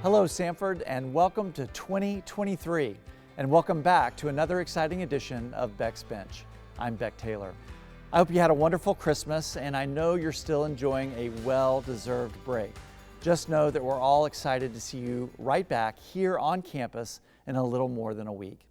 Hello, Samford, and welcome to 2023, and welcome back to another exciting edition of Beck's Bench. I'm Beck Taylor. I hope you had a wonderful Christmas, and I know you're still enjoying a well-deserved break. Just know that we're all excited to see you right back here on campus in a little more than a week.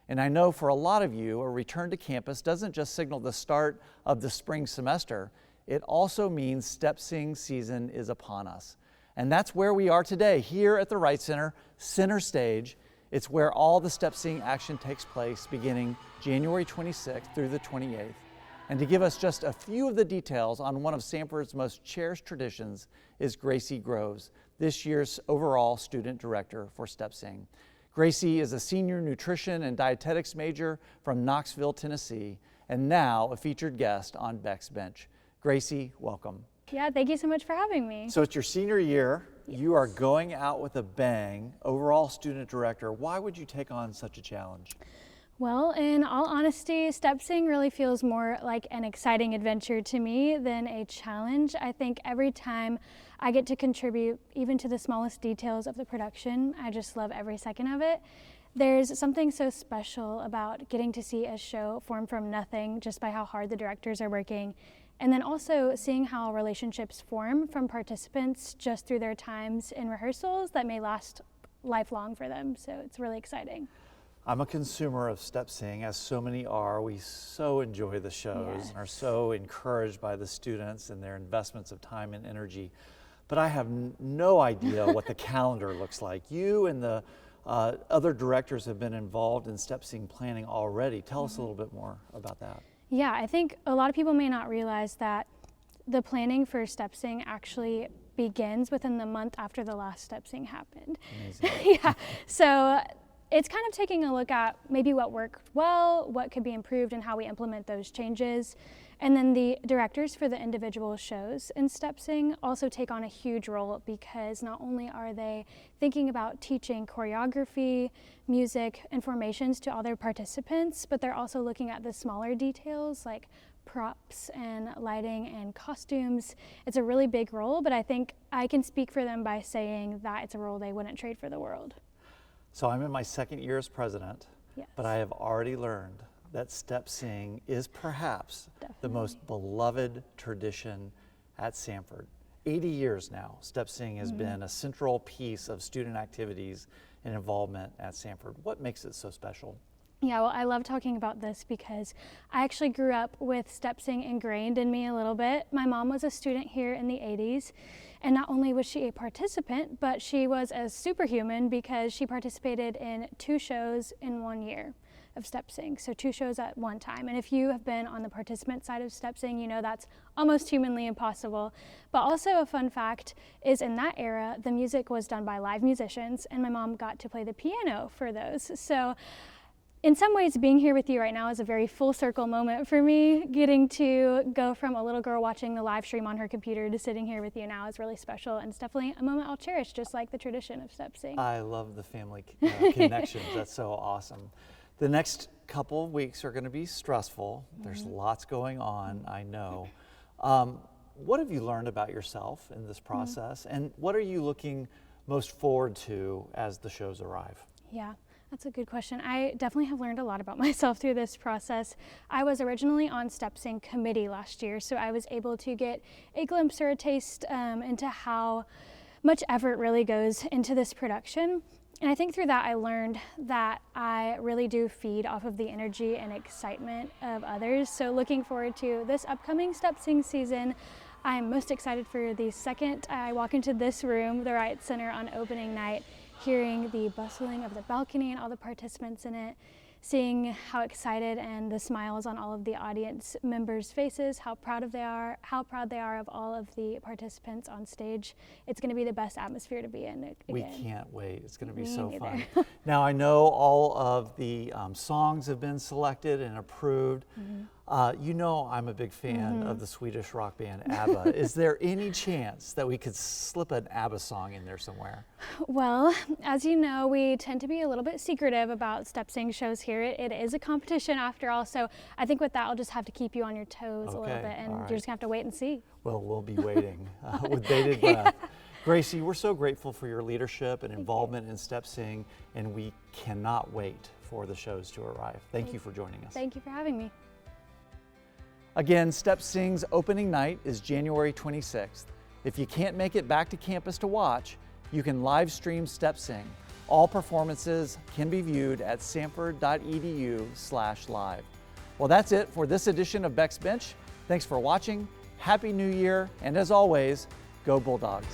And I know for a lot of you, a return to campus doesn't just signal the start of the spring semester, it also means step sing season is upon us. And that's where we are today, here at the Wright Center, center stage. It's where all the step sing action takes place beginning January 26th through the 28th. And to give us just a few of the details on one of Samford's most cherished traditions is Gracie Groves, this year's overall student director for Step Sing. Gracie is a senior nutrition and dietetics major from Knoxville, Tennessee, and now a featured guest on Beck's Bench. Gracie, welcome. Yeah, thank you so much for having me. So it's your senior year. Yes. You are going out with a bang, overall student director. Why would you take on such a challenge? Well, in all honesty, step sing really feels more like an exciting adventure to me than a challenge. I think every time I get to contribute, even to the smallest details of the production, I just love every second of it. There's something so special about getting to see a show form from nothing just by how hard the directors are working. And then also seeing how relationships form from participants just through their times in rehearsals that may last lifelong for them. So it's really exciting. I'm a consumer of Step Sing, as so many are. We so enjoy the shows and are so encouraged by the students and their investments of time and energy. But I have no idea what the calendar looks like. You and the other directors have been involved in Step Sing planning already. Tell us a little bit more about that. Yeah, I think a lot of people may not realize that the planning for Step Sing actually begins within the month after the last Step Sing happened. Amazing. Yeah, so it's kind of taking a look at maybe what worked well, what could be improved, and how we implement those changes. And then the directors for the individual shows in Step Sing also take on a huge role, because not only are they thinking about teaching choreography, music, and formations to all their participants, but they're also looking at the smaller details like props and lighting and costumes. It's a really big role, but I think I can speak for them by saying that it's a role they wouldn't trade for the world. So I'm in my second year as president, Yes. but I have already learned that Step Sing is perhaps the Definitely. most beloved tradition at Samford. 80 years now, Step Sing has been a central piece of student activities and involvement at Samford. What makes it so special? Yeah, well, I love talking about this because I actually grew up with Step Sing ingrained in me a little bit. My mom was a student here in the 80s, and not only was she a participant, but she was a superhuman because she participated in 2 shows in 1 year of Step Sing, so 2 shows at one time. And if you have been on the participant side of Step Sing, you know that's almost humanly impossible. But also a fun fact is, in that era, the music was done by live musicians, and my mom got to play the piano for those. So in some ways, being here with you right now is a very full circle moment for me. Getting to go from a little girl watching the live stream on her computer to sitting here with you now is really special, and it's definitely a moment I'll cherish, just like the tradition of Step Sing. I love the family connections. That's so awesome. The next couple of weeks are going to be stressful. There's lots going on, I know. What have you learned about yourself in this process, and what are you looking most forward to as the shows arrive? Yeah, that's a good question. I definitely have learned a lot about myself through this process. I was originally on Step Sing committee last year, so I was able to get a glimpse or a taste into how much effort really goes into this production. And I think through that I learned that I really do feed off of the energy and excitement of others. So looking forward to this upcoming Step Sing season. I'm most excited for the second I walk into this room, the Wright Center, on opening night, hearing the bustling of the balcony and all the participants in it, seeing how excited and the smiles on all of the audience members' faces, how proud they are of all of the participants on stage. It's going to be the best atmosphere to be in. We can't wait. It's going to be Me so neither. fun. Now, I know all of the songs have been selected and approved. You know I'm a big fan of the Swedish rock band ABBA. Is there any chance that we could slip an ABBA song in there somewhere? Well, as you know, we tend to be a little bit secretive about Step Sing shows here. It is a competition after all, so I think with that I'll just have to keep you on your toes a little bit, and all right. you're just going to have to wait and see. Well, we'll be waiting with bated breath. Gracie, we're so grateful for your leadership and involvement in Step Sing, and we cannot wait for the shows to arrive. Thank you for joining us. Thank you for having me. Again, Step Sing's opening night is January 26th. If you can't make it back to campus to watch, you can live stream Step Sing. All performances can be viewed at samford.edu/live. Well, that's it for this edition of Beck's Bench. Thanks for watching. Happy New Year, and as always, go Bulldogs.